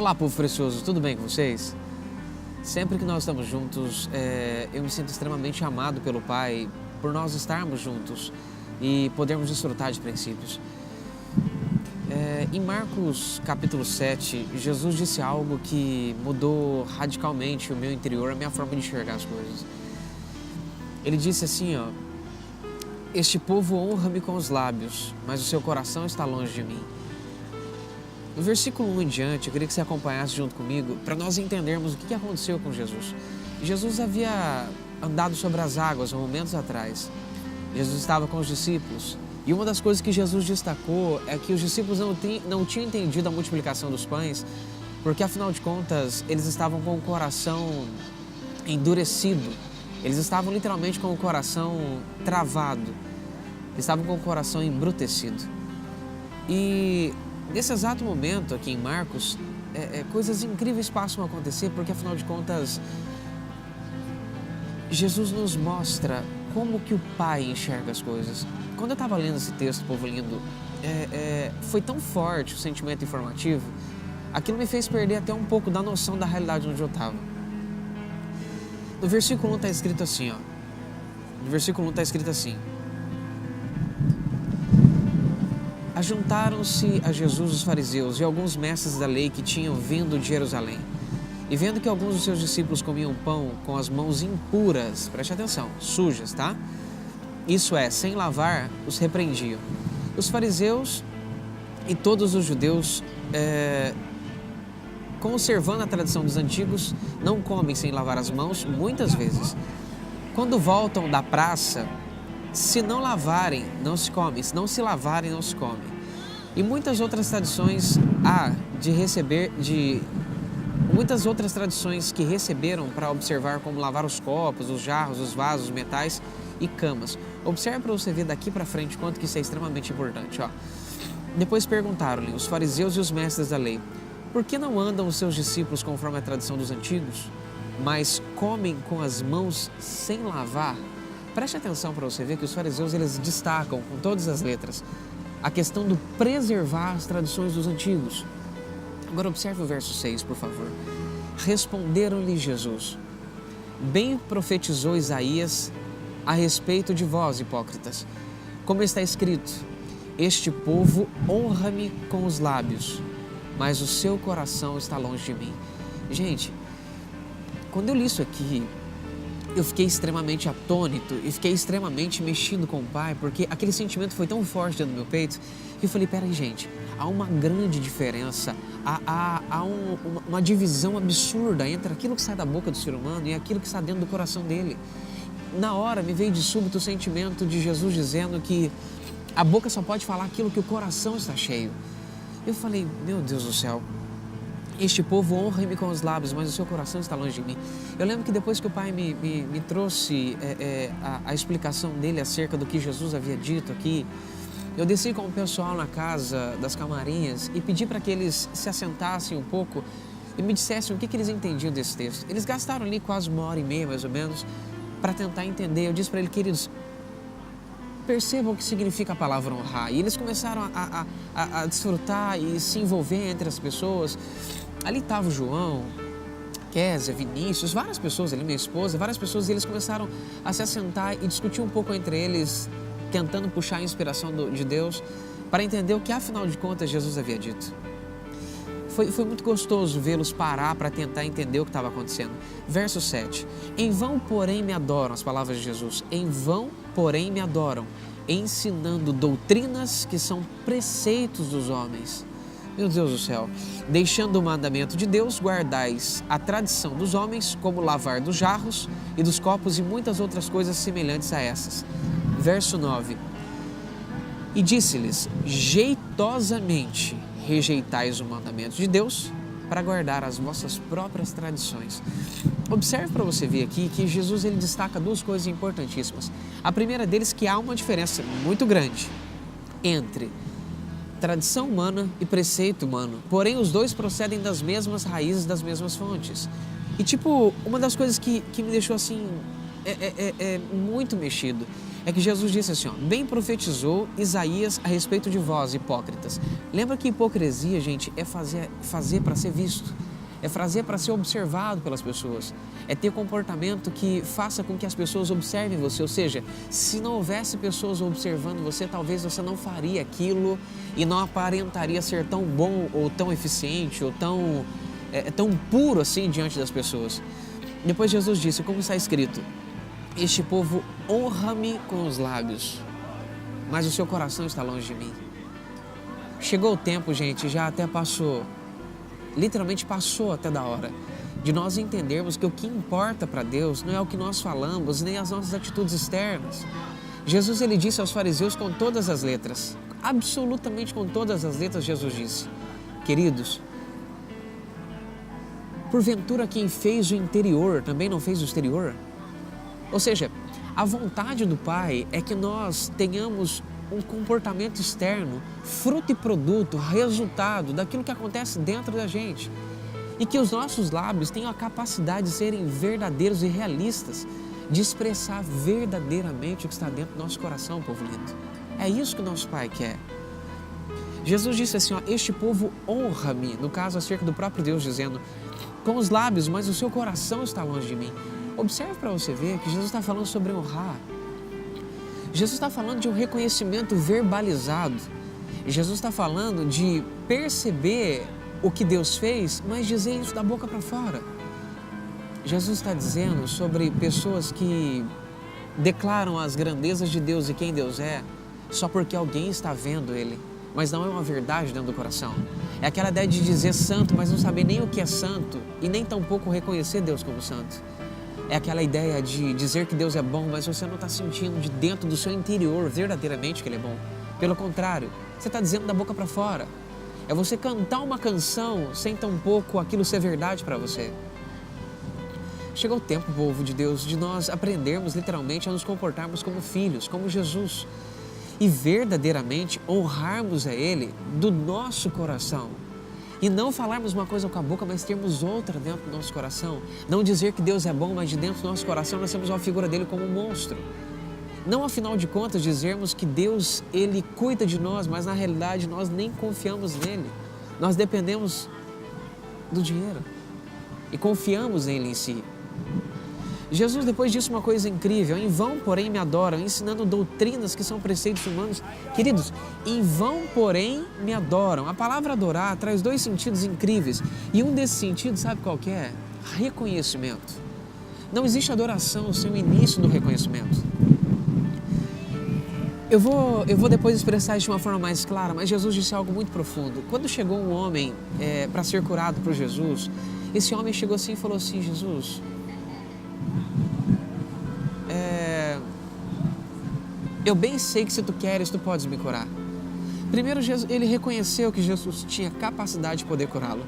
Olá, povo precioso, tudo bem com vocês? Sempre que nós estamos juntos, eu me sinto extremamente amado pelo Pai por nós estarmos juntos e podermos desfrutar de princípios. Em Marcos capítulo 7, Jesus disse algo que mudou radicalmente o meu interior, a minha forma de enxergar as coisas. Ele disse assim, ó: este povo honra-me com os lábios, mas o seu coração está longe de mim. No versículo 1 em diante, eu queria que você acompanhasse junto comigo para nós entendermos o que aconteceu com Jesus. Jesus havia andado sobre as águas há momentos atrás. Jesus estava com os discípulos. E uma das coisas que Jesus destacou é que os discípulos não tinham entendido a multiplicação dos pães, porque afinal de contas eles estavam com o coração endurecido. Eles estavam literalmente com o coração travado. Eles estavam com o coração embrutecido. E nesse exato momento aqui em Marcos, coisas incríveis passam a acontecer, porque afinal de contas, Jesus nos mostra como que o Pai enxerga as coisas. Quando eu estava lendo esse texto, povo lindo, foi tão forte o sentimento informativo, aquilo me fez perder até um pouco da noção da realidade onde eu estava. No versículo 1 está escrito assim, ó. No versículo 1 está escrito assim: ajuntaram-se a Jesus os fariseus e alguns mestres da lei que tinham vindo de Jerusalém. E vendo que alguns dos seus discípulos comiam pão com as mãos impuras, preste atenção, sujas, tá? Isso é, sem lavar, os repreendiam. Os fariseus e todos os judeus, conservando a tradição dos antigos, não comem sem lavar as mãos muitas vezes. Quando voltam da praça, se não lavarem, não se come. Se não se lavarem, não se come. E muitas outras tradições muitas outras tradições que receberam para observar, como lavar os copos, os jarros, os vasos, os metais e camas. Observe para você ver daqui para frente quanto que isso é extremamente importante, ó. Depois perguntaram-lhe os fariseus e os mestres da lei: por que não andam os seus discípulos conforme a tradição dos antigos, mas comem com as mãos sem lavar? Preste atenção para você ver que os fariseus, eles destacam com todas as letras a questão do preservar as tradições dos antigos. Agora observe o verso 6, por favor. Responderam-lhe Jesus: bem profetizou Isaías a respeito de vós, hipócritas. Como está escrito: este povo honra-me com os lábios, mas o seu coração está longe de mim. Gente, quando eu li isso aqui, eu fiquei extremamente atônito e fiquei extremamente mexido com o Pai, porque aquele sentimento foi tão forte dentro do meu peito que eu falei: peraí, gente, há uma grande diferença, há uma divisão absurda entre aquilo que sai da boca do ser humano e aquilo que está dentro do coração dele. Na hora me veio de súbito o sentimento de Jesus dizendo que a boca só pode falar aquilo que o coração está cheio. Eu falei: meu Deus do céu, este povo honra-me com os lábios, mas o seu coração está longe de mim. Eu lembro que depois que o Pai me trouxe a explicação dele acerca do que Jesus havia dito aqui, eu desci com o pessoal na casa das camarinhas e pedi para que eles se assentassem um pouco e me dissessem o que eles entendiam desse texto. Eles gastaram ali quase 1h30, mais ou menos, para tentar entender. Eu disse para eles: queridos, percebam o que significa a palavra honrar. E eles começaram a desfrutar e se envolver entre as pessoas. Ali estava o João, Kézia, Vinícius, várias pessoas ali, minha esposa, várias pessoas, e eles começaram a se assentar e discutir um pouco entre eles, tentando puxar a inspiração de Deus para entender o que, afinal de contas, Jesus havia dito. Foi muito gostoso vê-los parar para tentar entender o que estava acontecendo. Verso 7. Em vão, porém, me adoram, as palavras de Jesus. Em vão, porém, me adoram, ensinando doutrinas que são preceitos dos homens. Meu Deus do céu. Deixando o mandamento de Deus, guardais a tradição dos homens, como lavar dos jarros e dos copos e muitas outras coisas semelhantes a essas. Verso 9. E disse-lhes: jeitosamente rejeitais o mandamento de Deus para guardar as vossas próprias tradições. Observe para você ver aqui que Jesus, ele destaca duas coisas importantíssimas. A primeira deles, que há uma diferença muito grande entre tradição humana e preceito humano. Porém, os dois procedem das mesmas raízes, das mesmas fontes. E uma das coisas que me deixou assim, muito mexido, é que Jesus disse assim, ó, bem profetizou Isaías a respeito de vós, hipócritas. Lembra que hipocrisia, gente, é fazer para ser visto, é fazer para ser observado pelas pessoas, é ter comportamento que faça com que as pessoas observem você, ou seja, se não houvesse pessoas observando você, talvez você não faria aquilo e não aparentaria ser tão bom ou tão eficiente ou tão puro assim diante das pessoas. Depois Jesus disse, como está escrito, este povo honra-me com os lábios, mas o seu coração está longe de mim. Chegou o tempo, gente, já até passou, literalmente passou até da hora, de nós entendermos que o que importa para Deus não é o que nós falamos, nem as nossas atitudes externas. Jesus, ele disse aos fariseus com todas as letras, absolutamente com todas as letras, Jesus disse, queridos, porventura quem fez o interior também não fez o exterior? Ou seja, a vontade do Pai é que nós tenhamos um comportamento externo, fruto e produto, resultado daquilo que acontece dentro da gente. E que os nossos lábios tenham a capacidade de serem verdadeiros e realistas, de expressar verdadeiramente o que está dentro do nosso coração, povo lindo. É isso que o nosso Pai quer. Jesus disse assim, ó, este povo honra-me, no caso acerca do próprio Deus, dizendo, com os lábios, mas o seu coração está longe de mim. Observe para você ver que Jesus está falando sobre honrar. Jesus está falando de um reconhecimento verbalizado. Jesus está falando de perceber o que Deus fez, mas dizer isso da boca para fora. Jesus está dizendo sobre pessoas que declaram as grandezas de Deus e quem Deus é, só porque alguém está vendo Ele, mas não é uma verdade dentro do coração. É aquela ideia de dizer santo, mas não saber nem o que é santo e nem tampouco reconhecer Deus como santo. É aquela ideia de dizer que Deus é bom, mas você não está sentindo de dentro do seu interior verdadeiramente que Ele é bom. Pelo contrário, você está dizendo da boca para fora. É você cantar uma canção sem tampouco aquilo ser verdade para você. Chegou o tempo, povo de Deus, de nós aprendermos literalmente a nos comportarmos como filhos, como Jesus. E verdadeiramente honrarmos a Ele do nosso coração. E não falarmos uma coisa com a boca, mas termos outra dentro do nosso coração. Não dizer que Deus é bom, mas de dentro do nosso coração nós temos uma figura dele como um monstro. Não, afinal de contas, dizermos que Deus, Ele cuida de nós, mas na realidade nós nem confiamos nele. Nós dependemos do dinheiro e confiamos nele em si. Jesus depois disse uma coisa incrível, em vão, porém, me adoram, ensinando doutrinas que são preceitos humanos. Queridos, em vão, porém, me adoram. A palavra adorar traz dois sentidos incríveis. E um desses sentidos, sabe qual que é? Reconhecimento. Não existe adoração sem o início do reconhecimento. Eu vou depois expressar isso de uma forma mais clara, mas Jesus disse algo muito profundo. Quando chegou um homem para ser curado por Jesus, esse homem chegou assim e falou assim, Jesus, eu bem sei que se tu queres, tu podes me curar. Primeiro, ele reconheceu que Jesus tinha capacidade de poder curá-lo.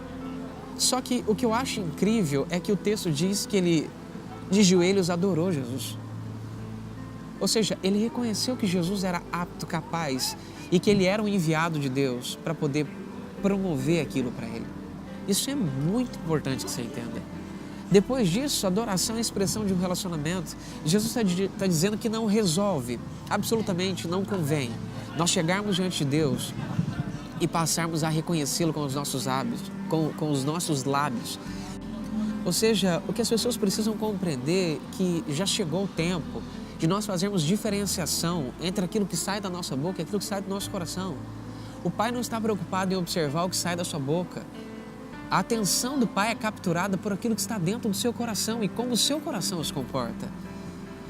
Só que o que eu acho incrível é que o texto diz que ele, de joelhos, adorou Jesus. Ou seja, ele reconheceu que Jesus era apto, capaz e que ele era um enviado de Deus para poder promover aquilo para ele. Isso é muito importante que você entenda. Depois disso, adoração é a expressão de um relacionamento. Jesus está dizendo que não resolve, absolutamente não convém nós chegarmos diante de Deus e passarmos a reconhecê-lo com os nossos lábios, com os nossos lábios. Ou seja, o que as pessoas precisam compreender é que já chegou o tempo de nós fazermos diferenciação entre aquilo que sai da nossa boca e aquilo que sai do nosso coração. O Pai não está preocupado em observar o que sai da sua boca. A atenção do Pai é capturada por aquilo que está dentro do seu coração e como o seu coração se comporta.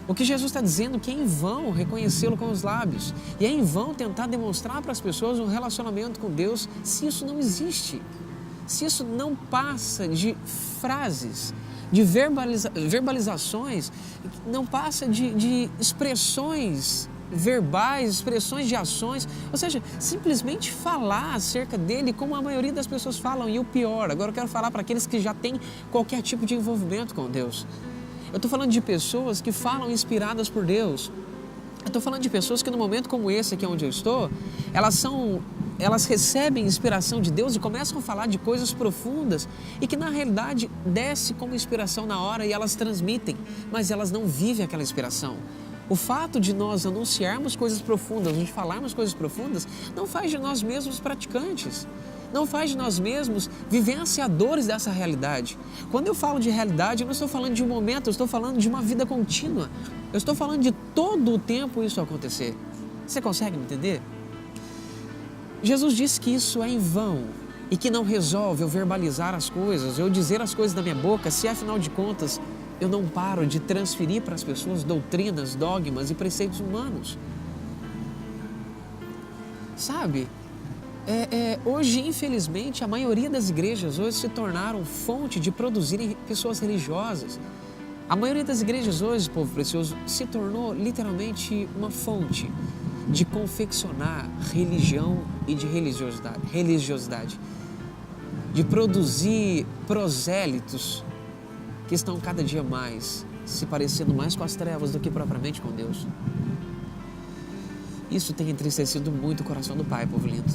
O que Jesus está dizendo é que é em vão reconhecê-lo com os lábios e é em vão tentar demonstrar para as pessoas um relacionamento com Deus se isso não existe, se isso não passa de frases, de verbalizações, não passa de expressões verbais, expressões de ações, ou seja, simplesmente falar acerca dele como a maioria das pessoas falam. E o pior, agora eu quero falar para aqueles que já têm qualquer tipo de envolvimento com Deus. Eu estou falando de pessoas que falam inspiradas por Deus. Eu estou falando de pessoas que no momento como esse aqui onde eu estou, elas recebem inspiração de Deus e começam a falar de coisas profundas e que na realidade desce como inspiração na hora e elas transmitem, mas elas não vivem aquela inspiração. O fato de nós anunciarmos coisas profundas, de falarmos coisas profundas, não faz de nós mesmos praticantes. Não faz de nós mesmos vivenciadores dessa realidade. Quando eu falo de realidade, eu não estou falando de um momento, eu estou falando de uma vida contínua. Eu estou falando de todo o tempo isso acontecer. Você consegue me entender? Jesus disse que isso é em vão e que não resolve eu verbalizar as coisas, eu dizer as coisas da minha boca, se afinal de contas eu não paro de transferir para as pessoas doutrinas, dogmas e preceitos humanos. Sabe? Hoje, infelizmente, a maioria das igrejas hoje se tornaram fonte de produzirem pessoas religiosas. A maioria das igrejas hoje, povo precioso, se tornou literalmente uma fonte de confeccionar religião e de religiosidade, de produzir prosélitos que estão cada dia mais se parecendo mais com as trevas do que propriamente com Deus. Isso tem entristecido muito o coração do Pai, povo lindo.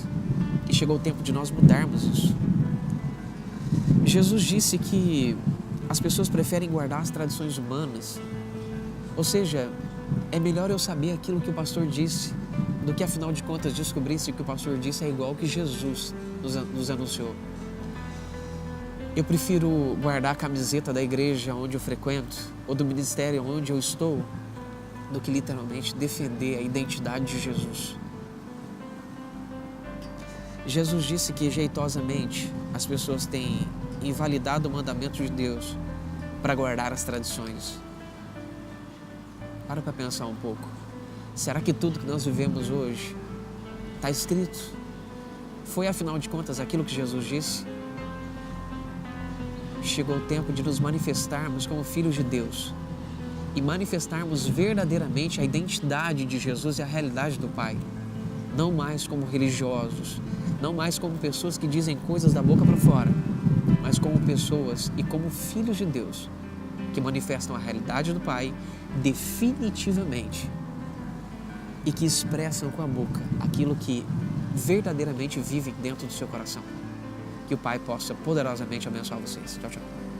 E chegou o tempo de nós mudarmos isso. Jesus disse que as pessoas preferem guardar as tradições humanas. Ou seja, é melhor eu saber aquilo que o pastor disse do que, afinal de contas, descobrir se o que o pastor disse é igual ao que Jesus nos anunciou. Eu prefiro guardar a camiseta da igreja onde eu frequento ou do ministério onde eu estou do que literalmente defender a identidade de Jesus. Jesus disse que jeitosamente as pessoas têm invalidado o mandamento de Deus para guardar as tradições. Para pensar um pouco. Será que tudo que nós vivemos hoje está escrito? Foi, afinal de contas, aquilo que Jesus disse? Chegou o tempo de nos manifestarmos como filhos de Deus e manifestarmos verdadeiramente a identidade de Jesus e a realidade do Pai. Não mais como religiosos, não mais como pessoas que dizem coisas da boca para fora, mas como pessoas e como filhos de Deus que manifestam a realidade do Pai definitivamente e que expressam com a boca aquilo que verdadeiramente vivem dentro do seu coração. Que o Pai possa poderosamente abençoar vocês. Tchau, tchau.